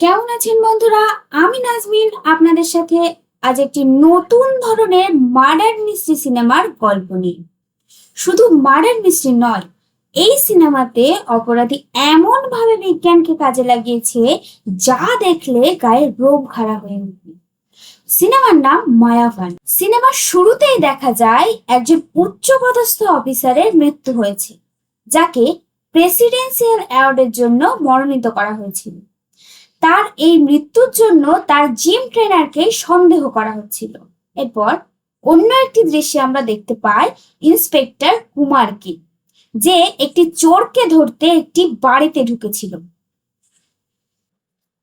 কেমন আছেন বন্ধুরা? আমি নাজমিন আপনাদের সাথে আজ একটি নতুন ধরনের মার্ডার মিস্ট্রি সিনেমার গল্প নিয়ে। শুধু মার্ডার মিস্ট্রি নয়, এই সিনেমাতে অপরাধী এমন ভাবে বিজ্ঞানকে কাজে লাগিয়েছে যা দেখলে গায়ে রোগ খাড়া হয়ে উঠবে। সিনেমার নাম মায়াভান। সিনেমার শুরুতেই দেখা যায় একজন উচ্চপদস্থ অফিসারের মৃত্যু হয়েছে, যাকে প্রেসিডেন্সিয়াল অ্যাওয়ার্ডের জন্য মনোনীত করা হয়েছিল। তার এই মৃত্যুর জন্য তার জিম ট্রেনারকে সন্দেহ করা হচ্ছিল। এরপর অন্য একটি দৃশ্যে আমরা দেখতে পাই ইন্সপেক্টর কুমারকে, যে একটি চোরকে ধরতে একটি বাড়িতে ঢুকেছিল।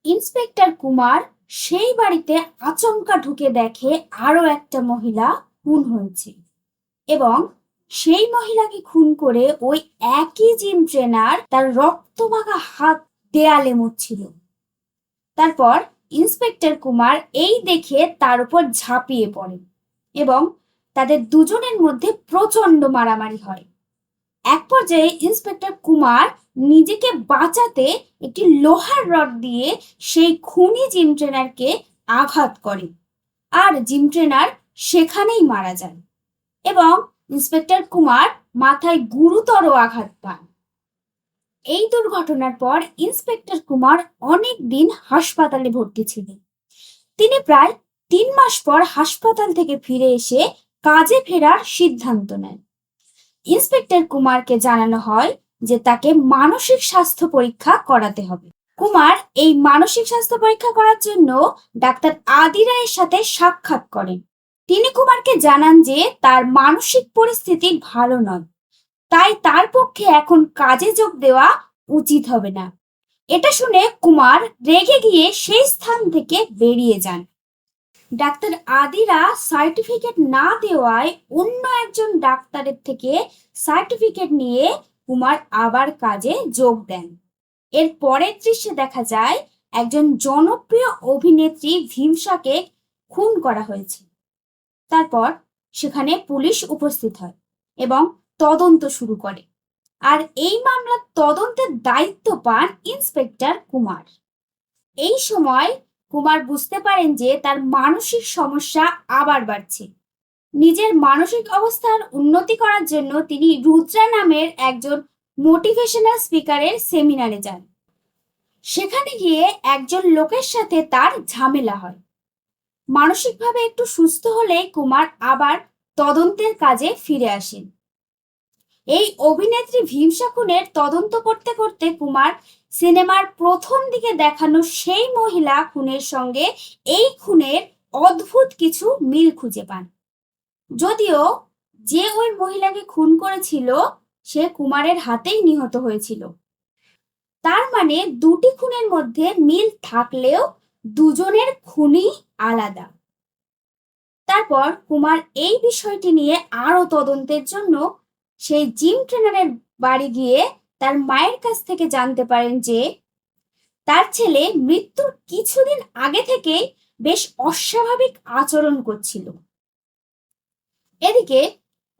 ইন্সপেক্টর কুমার সেই বাড়িতে আচমকা ঢুকে দেখে আরো একটা মহিলা খুন হয়েছে, এবং সেই মহিলাকে খুন করে ওই একই জিম ট্রেনার তার রক্তমাখা হাত দেয়ালে মুছছিল। তারপর ইন্সপেক্টর কুমার এই দেখে তার উপর ঝাঁপিয়ে পড়ে এবং তাদের দুজনের মধ্যে প্রচন্ড মারামারি হয়। এক পর্যায়ে ইন্সপেক্টর কুমার নিজেকে বাঁচাতে একটি লোহার রড দিয়ে সেই খুনি জিম ট্রেনারকে আঘাত করে, আর জিম ট্রেনার সেখানেই মারা যায় এবং ইন্সপেক্টর কুমার মাথায় গুরুতর আঘাত পান। এই দুর্ঘটনার পর ইন্সপেক্টর কুমার অনেক দিন হাসপাতালে ভর্তি ছিলেন। তিনি প্রায় 3 মাস পর হাসপাতাল থেকে ফিরে এসে কাজে ফেরার সিদ্ধান্ত নেন। ইন্সপেক্টর কুমারকে জানানো হয় যে তাকে মানসিক স্বাস্থ্য পরীক্ষা করাতে হবে। কুমার এই মানসিক স্বাস্থ্য পরীক্ষা করার জন্য ডাক্তার আদি রায়ের সাথে সাক্ষাৎ করেন। তিনি কুমারকে জানান যে তার মানসিক পরিস্থিতি ভালো নয়, তাই তার পক্ষে এখন কাজে যোগ দেওয়া উচিত হবে না। এটা শুনে কুমার রেগে গিয়ে সেই স্থান থেকে বেরিয়ে যান। ডাক্তার আদিরা সার্টিফিকেট না দেওয়ায় অন্য একজন ডাক্তারের থেকে সার্টিফিকেট নিয়ে কুমার আবার কাজে যোগ দেন। এর পরের দৃশ্যে দেখা যায় একজন জনপ্রিয় অভিনেত্রী ভীমসাকে খুন করা হয়েছে। তারপর সেখানে পুলিশ উপস্থিত হয় এবং তদন্ত শুরু করে, আর এই মামলার তদন্তের দায়িত্ব পান ইন্সপেক্টর কুমার। এই সময় কুমার বুঝতে পারেন যে তার মানসিক সমস্যা আবার বাড়ছে। নিজের মানসিক অবস্থার উন্নতি করার জন্য তিনি রুদ্রা নামের একজন মোটিভেশনাল স্পিকারের সেমিনারে যান। সেখানে গিয়ে একজন লোকের সাথে তার ঝামেলা হয়। মানসিকভাবে একটু সুস্থ হলে কুমার আবার তদন্তের কাজে ফিরে আসেন। এই অভিনেত্রী ভীমসা খুনের তদন্ত করতে করতে কুমার সিনেমার প্রথম দিকে দেখানো সেই মহিলা খুনের সঙ্গে এই খুনের অদ্ভুত কিছু মিল খুঁজে পান। যদিও যে ওই মহিলাকে খুন করেছিল সে কুমারের হাতেই নিহত হয়েছিল, তার মানে দুটি খুনের মধ্যে মিল থাকলেও দুজনের খুনই আলাদা। তারপর কুমার এই বিষয়টি নিয়ে আরো তদন্তের জন্য সেই জিম ট্রেনারের বাড়ি গিয়ে তার মায়ের কাছ থেকে জানতে পারেন যে তার ছেলে মৃত্যুর কিছুদিন আগে থেকেই বেশ অস্বাভাবিক আচরণ করছিল। এদিকে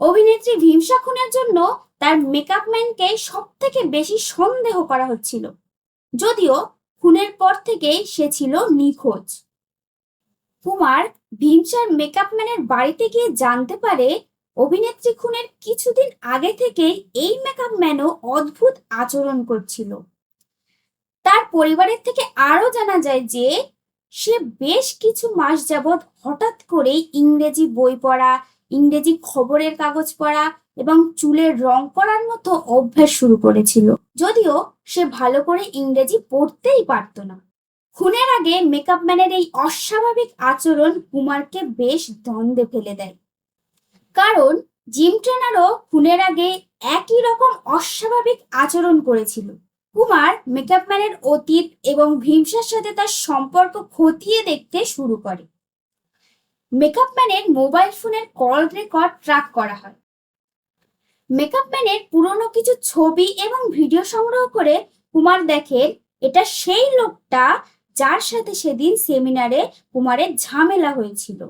অভিনেত্রী ভীমসা খুনের জন্য তার মেকআপ ম্যানকে সব থেকে বেশি সন্দেহ করা হচ্ছিল, যদিও খুনের পর থেকেই সে ছিল নিখোঁজ। কুমার ভীমসার মেকআপ ম্যানের বাড়িতে গিয়ে জানতে পারে অভিনেত্রী খুনের কিছুদিন আগে থেকেই এই মেকআপ ম্যানও অদ্ভুত আচরণ করছিল। তার পরিবারের থেকে আরো জানা যায় যে সে বেশ কিছু মাস যাবৎ হঠাৎ করেই ইংরেজি বই পড়া, ইংরেজি খবরের কাগজ পড়া এবং চুলের রং করার মতো অভ্যাস শুরু করেছিল, যদিও সে ভালো করে ইংরেজি পড়তেই পারত না। খুনের আগে মেকআপ ম্যানের এই অস্বাভাবিক আচরণ কুমারকে বেশ দ্বন্দ্বে ফেলে দেয়, কারণ জিম ট্রেনারও খুনের আগে একই রকম অস্বাভাবিক আচরণ করেছিল। কুমার মেকআপ ম্যানের অতীত এবং ভীমসার সাথে তার সম্পর্ক খতিয়ে দেখতে শুরু করে। মেকআপ ম্যানের মোবাইল ফোনের কল রেকর্ড ট্র্যাক করা হয়। মেকআপ ম্যানের পুরনো কিছু ছবি এবং ভিডিও সংগ্রহ করে কুমার দেখে এটা সেই লোকটা যার সাথে সেদিন সেমিনারে কুমারের ঝামেলা হয়েছিল।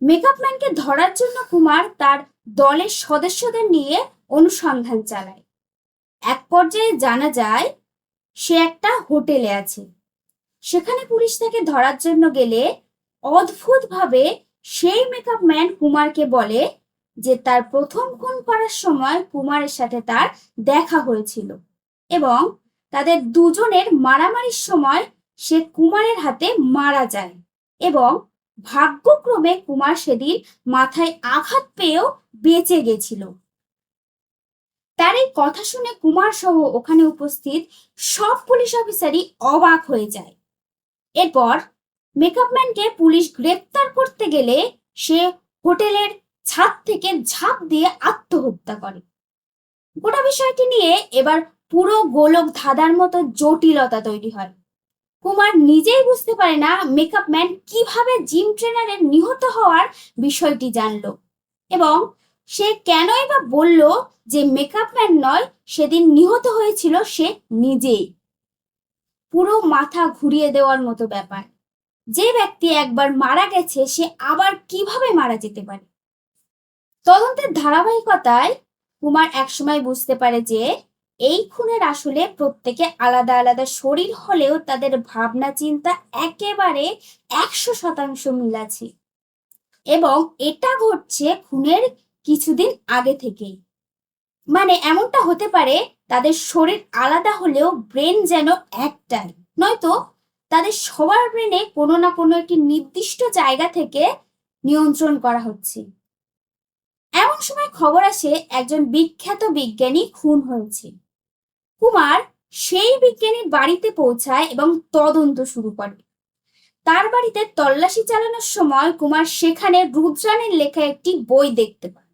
মেকআপ ম্যানকে ধরার জন্য কুমার তার দলের সদস্যদের নিয়ে অনুসন্ধান চালায়। এক পর্যায়ে জানা যায় সে একটা হোটেলে আছে সেখানে পুলিশ তাকে ধরার জন্য গেলে অদ্ভুতভাবে সেই মেকআপ ম্যান কুমারকে বলে যে তার প্রথম খুন করার সময় কুমারের সাথে তার দেখা হয়েছিল এবং তাদের দুজনের মারামারির সময় সে কুমারের হাতে মারা যায় এবং ভাগ্যক্রমে কুমার সেদিন মাথায় আঘাত পেয়েও বেঁচে গেছিল। তার এই কথা শুনে কুমার সহ ওখানে উপস্থিত সব পুলিশ অফিসারই অবাক হয়ে যায়। এরপর মেকআপ ম্যানকে পুলিশ গ্রেপ্তার করতে গেলে সে হোটেলের ছাদ থেকে ঝাঁপ দিয়ে আত্মহত্যা করে। গোটা বিষয়টি নিয়ে এবার পুরো গোলক ধাঁধার মতো জটিলতা তৈরি হয়। কুমার নিজেই বুঝতে পারে না মেকআপ ম্যান কিভাবে জিম ট্রেনারের নিহত হওয়ার বিষয়টি জানলো এবং সে কেনই বা বলল যে মেকআপ ম্যান নয়, সেদিন নিহত হয়েছিল সে নিজেই। পুরো মাথা ঘুরিয়ে দেওয়ার মতো ব্যাপার। যে ব্যক্তি একবার মারা গেছে সে আবার কিভাবে মারা যেতে পারে? তদন্তের ধারাবাহিকতায় কুমার একসময় বুঝতে পারে যে এই খুনের আসলে প্রত্যেকে আলাদা আলাদা শরীর হলেও তাদের ভাবনা চিন্তা একেবারে 100% মিল আছে এবং এটা ঘটছে খুনের কিছুদিন আগে থেকেই। মানে এমনটা হতে পারে তাদের শরীর আলাদা হলেও ব্রেন যেন একটাই, নয়তো তাদের সবার ব্রেনে কোনো না কোনো একটি নির্দিষ্ট জায়গা থেকে নিয়ন্ত্রণ করা হচ্ছে। এমন সময় খবর আসে একজন বিখ্যাত বিজ্ঞানী খুন হয়েছে। কুমার সেই বিজ্ঞানীর বাড়িতে পৌঁছায় এবং তদন্ত শুরু করে। তার বাড়িতে তল্লাশি চালানোর সময় কুমার সেখানে রুদ্রানের লেখা একটি বই দেখতে পায়।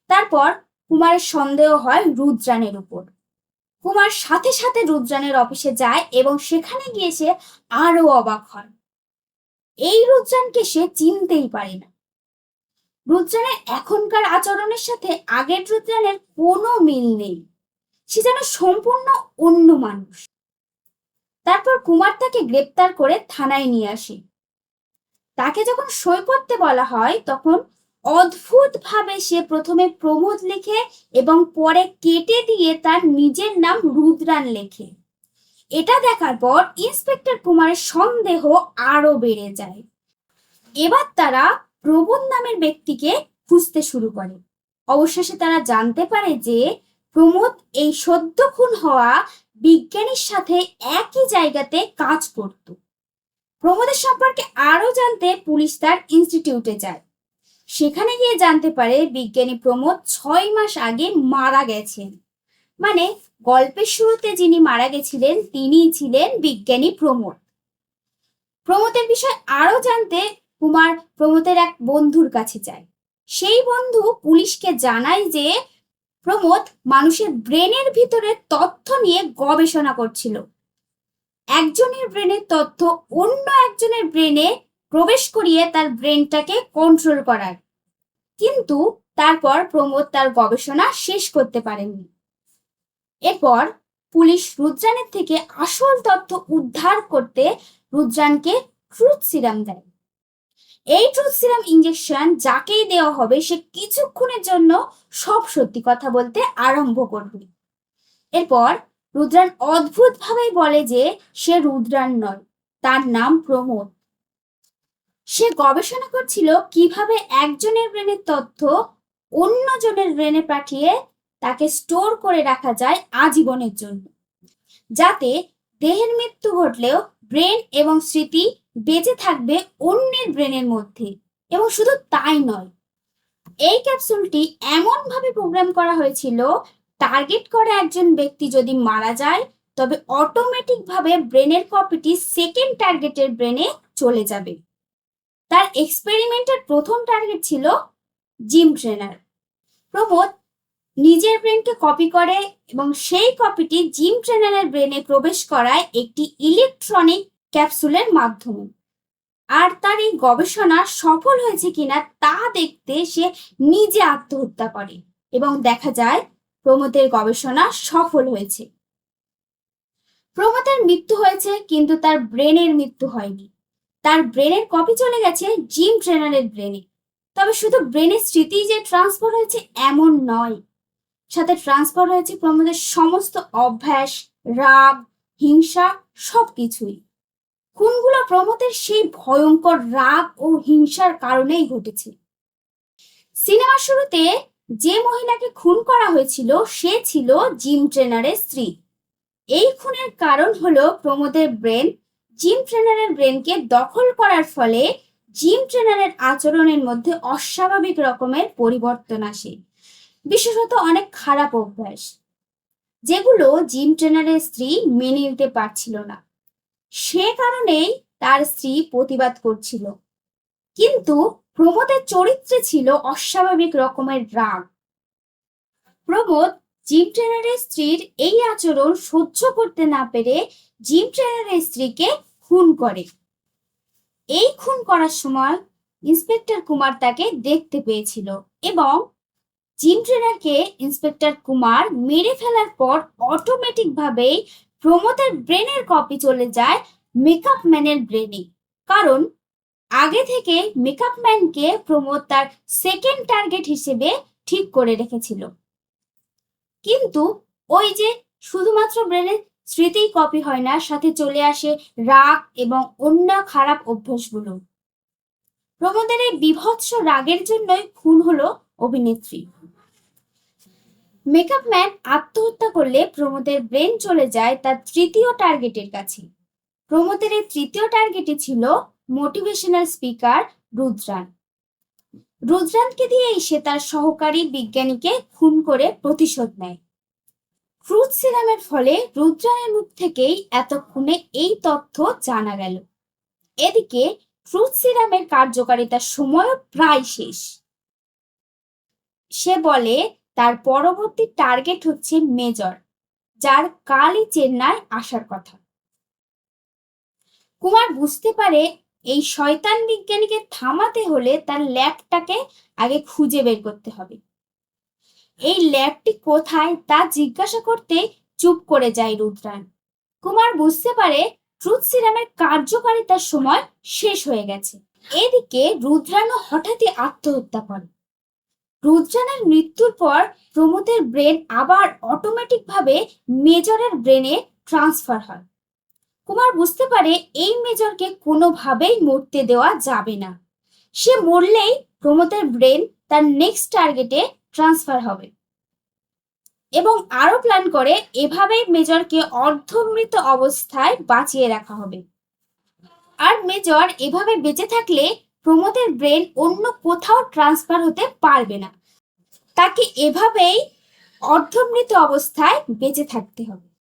তারপর কুমারের সন্দেহ হয় রুদ্রানের উপর। কুমার সাথে সাথে রুদ্রানের অফিসে যায় এবং সেখানে গিয়ে সে আরো অবাক হয়। এই রুদ্রানকে সে চিনতেই পারে না। রুদ্রানের এখনকার আচরণের সাথে আগের রুদ্রানের কোনো মিল নেই। সে যেন সম্পূর্ণ অন্য মানুষ। তারপর কুমার তাকে গ্রেপ্তার করে থানায় নিয়ে আসে। তাকে যখন সই করতে বলা হয় তখন অদ্ভুতভাবে সে প্রথমে প্রমোদ লেখে এবং পরে কেটে দিয়ে তার নিজের নাম রুদ্রান লেখে। এটা দেখার পর ইন্সপেক্টর কুমারের সন্দেহ আরো বেড়ে যায়। এবার তারা প্রমোদ নামের ব্যক্তিকে খুঁজতে শুরু করে। অবশেষে তারা জানতে পারে যে প্রমোদ এই সদ্য খুন হওয়া বিজ্ঞানীর সাথে একই জায়গাতে কাজ করত। প্রমোদের সম্পর্কে আরো জানতে পুলিশ তার ইনস্টিটিউটে যায়। সেখানে গিয়ে জানতে পারে বিজ্ঞানী প্রমোদ 6 মাস আগে মারা গেছেন। মানে গল্পের শুরুতে যিনি মারা গেছিলেন তিনিই ছিলেন বিজ্ঞানী প্রমোদ। প্রমোদের বিষয় আরো জানতে কুমার প্রমোদের এক বন্ধুর কাছে যায়। সেই বন্ধু পুলিশকে জানায় যে প্রমোদ মানুষের ব্রেনের ভিতরে তথ্য নিয়ে গবেষণা করছিল। একজনের ব্রেনের তথ্য অন্য একজনের ব্রেনে প্রবেশ করিয়ে তার ব্রেনটাকে কন্ট্রোল করার। কিন্তু তারপর প্রমোদ তার গবেষণা শেষ করতে পারেননি। এরপর পুলিশ রুদ্রানের থেকে আসল তথ্য উদ্ধার করতে রুদ্রানকে ট্রুথ সিরাম দেয়। এই ট্রুথ সিরাম ইঞ্জেকশন যাকেই দেওয়া হবে সে কিছুক্ষণের জন্য সব সত্যি কথা বলতে আরম্ভ করবে। এরপর রুদ্রান অদ্ভুতভাবে বলে যে সে রুদ্রান নয়, তার নাম প্রমোদ। সে গবেষণা করছিল কিভাবে একজনের ব্রেনের তথ্য অন্যজনের ব্রেনে পাঠিয়ে তাকে স্টোর করে রাখা যায় আজীবনের জন্য, যাতে দেহের মৃত্যু ঘটলেও ব্রেন এবং স্মৃতি বেঁচে থাকবে অন্যের ব্রেনের মধ্যে। এবং শুধু তাই নয়, এই ক্যাপসুলটি এমন ভাবে প্রোগ্রাম করা হয়েছিল টার্গেট করা একজন ব্যক্তি যদি মারা যায় তবে অটোমেটিক ভাবে ব্রেনের কপিটি সেকেন্ড টার্গেটের ব্রেনে চলে যাবে। তার এক্সপেরিমেন্টের প্রথম টার্গেট ছিল জিম ট্রেনার। প্রমোদ নিজের ব্রেনকে কপি করে এবং সেই কপিটি জিম ট্রেনারের ব্রেনে প্রবেশ করায় একটি ইলেকট্রনিক ক্যাপসুলের মাধ্যমে। আর তার এই গবেষণা সফল হয়েছে কিনা তা দেখতে সে নিজে আত্মহত্যা করে এবং দেখা যায় প্রমোদের গবেষণা সফল হয়েছে। প্রমোদের মৃত্যু হয়েছে কিন্তু তার ব্রেনের মৃত্যু হয়নি। তার ব্রেনের কপি চলে গেছে জিম ট্রেনারের ব্রেনে। তবে শুধু ব্রেনের স্মৃতি যে ট্রান্সফার হয়েছে এমন নয়, সাথে ট্রান্সফার হয়েছে প্রমোদের সমস্ত অভ্যাস, রাগ, হিংসা সবকিছুই। খুনগুলো প্রমোদের সেই ভয়ঙ্কর রাগ ও হিংসার কারণেই ঘটেছে। সিনেমার শুরুতে যে মহিলাকে খুন করা হয়েছিল সে ছিল জিম ট্রেনারের স্ত্রী। এই খুনের কারণ হলো প্রমোদের ব্রেন জিম ট্রেনারের ব্রেনকে দখল করার ফলে জিম ট্রেনারের আচরণের মধ্যে অস্বাভাবিক রকমের পরিবর্তন আসে, বিশেষত অনেক খারাপ অভ্যাস, যেগুলো জিম ট্রেনারের স্ত্রী মেনে নিতে পারছিল না। সে কারণেই তার স্ত্রী প্রতিবাদ করছিল। কিন্তু প্রমোদের চরিত্রে ছিল অস্বাভাবিক রকমের রাগ। প্রমোদ জিম ট্রেনারের স্ত্রীর এই আচরণ সহ্য করতে না পেরে জিম ট্রেনারের স্ত্রীকে খুন করে। এই খুন করার সময় ইন্সপেক্টর কুমার তাকে দেখতে পেয়েছিল এবং জিম ট্রেনারকে ইন্সপেক্টর কুমার মেরে ফেলার পর অটোমেটিক ভাবেই প্রমোদের ব্রেনের কপি চলে যায় মেকআপ ম্যানের ব্রেনে, কারণ আগে থেকে মেকআপ ম্যানকে প্রমোদ তার সেকেন্ড টার্গেট হিসেবে ঠিক করে রেখেছিল। কিন্তু ওই যে শুধুমাত্র ব্রেনের স্মৃতিই কপি হয় না, সাথে চলে আসে রাগ এবং অন্য খারাপ অভ্যাসগুলো। প্রমোদের এই বীভৎস রাগের জন্যই খুন হলো অভিনেত্রী। মেকআপ ম্যান আত্মহত্যা করলে প্রমোদের ব্রেন চলে যায় তার তৃতীয় টার্গেটের কাছে। প্রমোদের এই তৃতীয় টার্গেটই ছিল মোটিভেশনাল স্পিকার রুদ্রান। রুদ্রানকে দিয়েই সে তার সহকারী বিজ্ঞানীকে খুন করে প্রতিশোধ নেয়। ট্রুথ সিরামের ফলে রুদ্রানের মুখ থেকেই এতক্ষণে এই তথ্য জানা গেল। এদিকে ট্রুথ সিরামের কার্যকারিতার সময় প্রায় শেষ। সে বলে তার পরবর্তী টার্গেট হচ্ছে মেজর, যার কালই চেন্নাই আসার কথা। কুমার বুঝতে পারে এই শয়তান বিজ্ঞানীকে থামাতে হলে তার ল্যাবটাকে আগে খুঁজে বের করতে হবে। এই ল্যাবটি কোথায় তা জিজ্ঞাসা করতে চুপ করে যায় রুদ্রান। কুমার বুঝতে পারে ট্রুথ সিরামের কার্যকারিতার সময় শেষ হয়ে গেছে। এদিকে রুদ্রানও হঠাৎই আত্মহত্যা করে। রুদ্রানের মৃত্যুর পর প্রমোদের ব্রেন আবার অটোমেটিক ভাবে মেজরের ব্রেনে ট্রান্সফার হয়। কুমার বুঝতে পারে এই মেজরকে কোনোভাবেই মরতে দেওয়া যাবে না। সে মরলেই প্রমোদের ব্রেন তার নেক্সট টার্গেটে ট্রান্সফার হবে এবং আরো প্ল্যান করে এভাবেই মেজরকে অর্ধমৃত অবস্থায় বাঁচিয়ে রাখা হবে। আর মেজর এভাবে বেঁচে থাকলে প্রমোদের ব্রেন অন্য কোথাও ট্রান্সফার হতে পারবে না। তাকে এভাবেই অর্ধমৃত অবস্থায় বেঁচে থাকতে হবে।